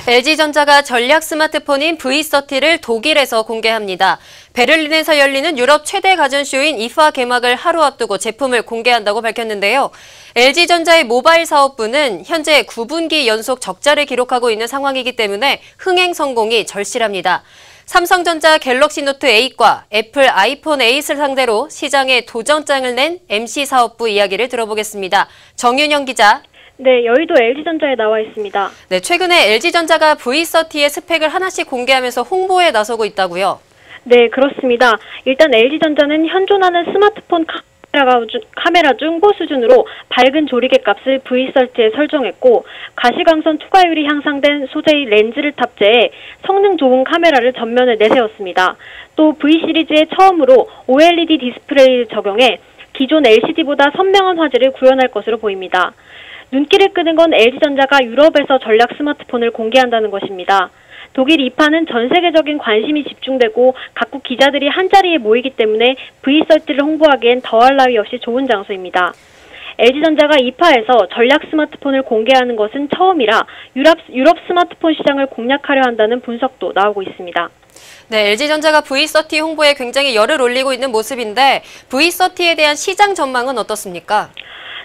LG전자가 전략 스마트폰인 V30를 독일에서 공개합니다. 베를린에서 열리는 유럽 최대 가전쇼인 IFA 개막을 하루 앞두고 제품을 공개한다고 밝혔는데요. LG전자의 모바일 사업부는 현재 9분기 연속 적자를 기록하고 있는 상황이기 때문에 흥행 성공이 절실합니다. 삼성전자 갤럭시 노트 8과 애플 아이폰 8을 상대로 시장에 도전장을 낸 MC 사업부 이야기를 들어보겠습니다. 정윤영 기자. 네, 여의도 LG전자에 나와 있습니다. 네, 최근에 LG전자가 V30의 스펙을 하나씩 공개하면서 홍보에 나서고 있다고요? 네, 그렇습니다. 일단 LG전자는 현존하는 스마트폰 카메라 중 고수준으로 밝은 조리개 값을 V30에 설정했고 가시광선 투과율이 향상된 소재의 렌즈를 탑재해 성능 좋은 카메라를 전면에 내세웠습니다. 또 V 시리즈에 처음으로 OLED 디스플레이를 적용해 기존 LCD보다 선명한 화질을 구현할 것으로 보입니다. 눈길을 끄는 건 LG전자가 유럽에서 전략 스마트폰을 공개한다는 것입니다. 독일 IFA는 전 세계적인 관심이 집중되고 각국 기자들이 한자리에 모이기 때문에 V30를 홍보하기엔 더할 나위 없이 좋은 장소입니다. LG전자가 IFA에서 전략 스마트폰을 공개하는 것은 처음이라 유럽 스마트폰 시장을 공략하려 한다는 분석도 나오고 있습니다. 네, LG전자가 V30 홍보에 굉장히 열을 올리고 있는 모습인데 V30에 대한 시장 전망은 어떻습니까?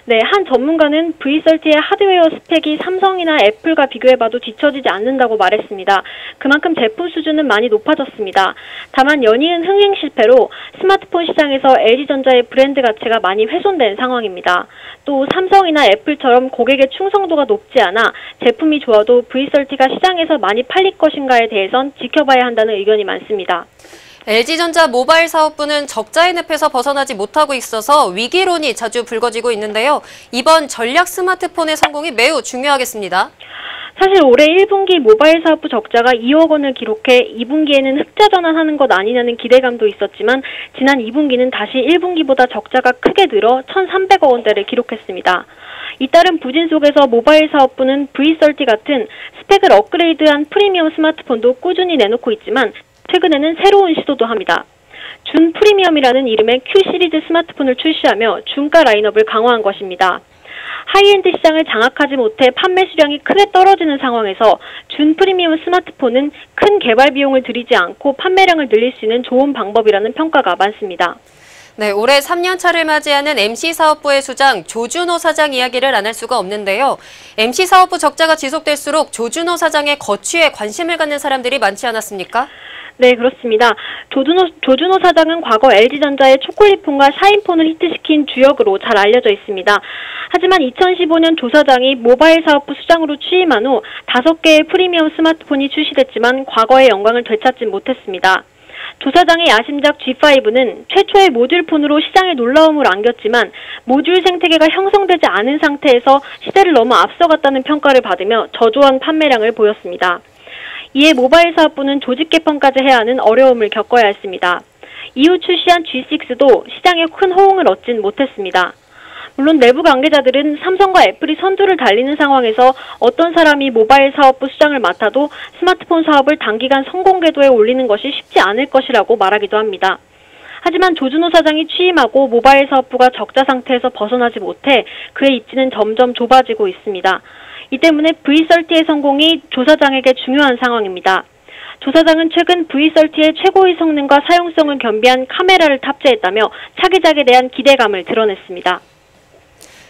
네, 한 전문가는 V30의 하드웨어 스펙이 삼성이나 애플과 비교해봐도 뒤처지지 않는다고 말했습니다. 그만큼 제품 수준은 많이 높아졌습니다. 다만 연이은 흥행 실패로 스마트폰 시장에서 LG전자의 브랜드 가치가 많이 훼손된 상황입니다. 또 삼성이나 애플처럼 고객의 충성도가 높지 않아 제품이 좋아도 V30가 시장에서 많이 팔릴 것인가에 대해선 지켜봐야 한다는 의견이 많습니다. LG전자 모바일 사업부는 적자의 늪에서 벗어나지 못하고 있어서 위기론이 자주 불거지고 있는데요. 이번 전략 스마트폰의 성공이 매우 중요하겠습니다. 사실 올해 1분기 모바일 사업부 적자가 2억 원을 기록해 2분기에는 흑자 전환하는 것 아니냐는 기대감도 있었지만 지난 2분기는 다시 1분기보다 적자가 크게 늘어 1,300억 원대를 기록했습니다. 잇따른 부진 속에서 모바일 사업부는 V30 같은 스펙을 업그레이드한 프리미엄 스마트폰도 꾸준히 내놓고 있지만 최근에는 새로운 시도도 합니다. 준 프리미엄이라는 이름의 Q 시리즈 스마트폰을 출시하며 중가 라인업을 강화한 것입니다. 하이엔드 시장을 장악하지 못해 판매 수량이 크게 떨어지는 상황에서 준 프리미엄 스마트폰은 큰 개발 비용을 들이지 않고 판매량을 늘릴 수 있는 좋은 방법이라는 평가가 많습니다. 네, 올해 3년차를 맞이하는 MC 사업부의 수장 조준호 사장 이야기를 안 할 수가 없는데요. MC 사업부 적자가 지속될수록 조준호 사장의 거취에 관심을 갖는 사람들이 많지 않았습니까? 네, 그렇습니다. 조준호 사장은 과거 LG전자의 초콜릿폰과 샤인폰을 히트시킨 주역으로 잘 알려져 있습니다. 하지만 2015년 조 사장이 모바일 사업부 수장으로 취임한 후 5개의 프리미엄 스마트폰이 출시됐지만 과거의 영광을 되찾지 못했습니다. 조 사장의 야심작 G5는 최초의 모듈폰으로 시장에 놀라움을 안겼지만 모듈 생태계가 형성되지 않은 상태에서 시대를 너무 앞서갔다는 평가를 받으며 저조한 판매량을 보였습니다. 이에 모바일 사업부는 조직 개편까지 해야 하는 어려움을 겪어야 했습니다. 이후 출시한 G6도 시장에 큰 호응을 얻진 못했습니다. 물론 내부 관계자들은 삼성과 애플이 선두를 달리는 상황에서 어떤 사람이 모바일 사업부 수장을 맡아도 스마트폰 사업을 단기간 성공 궤도에 올리는 것이 쉽지 않을 것이라고 말하기도 합니다. 하지만 조준호 사장이 취임하고 모바일 사업부가 적자 상태에서 벗어나지 못해 그의 입지는 점점 좁아지고 있습니다. 이 때문에 V30의 성공이 조 사장에게 중요한 상황입니다. 조 사장은 최근 V30의 최고의 성능과 사용성을 겸비한 카메라를 탑재했다며 차기작에 대한 기대감을 드러냈습니다.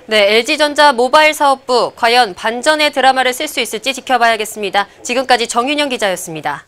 네, LG전자 모바일 사업부 과연 반전의 드라마를 쓸 수 있을지 지켜봐야겠습니다. 지금까지 정윤영 기자였습니다.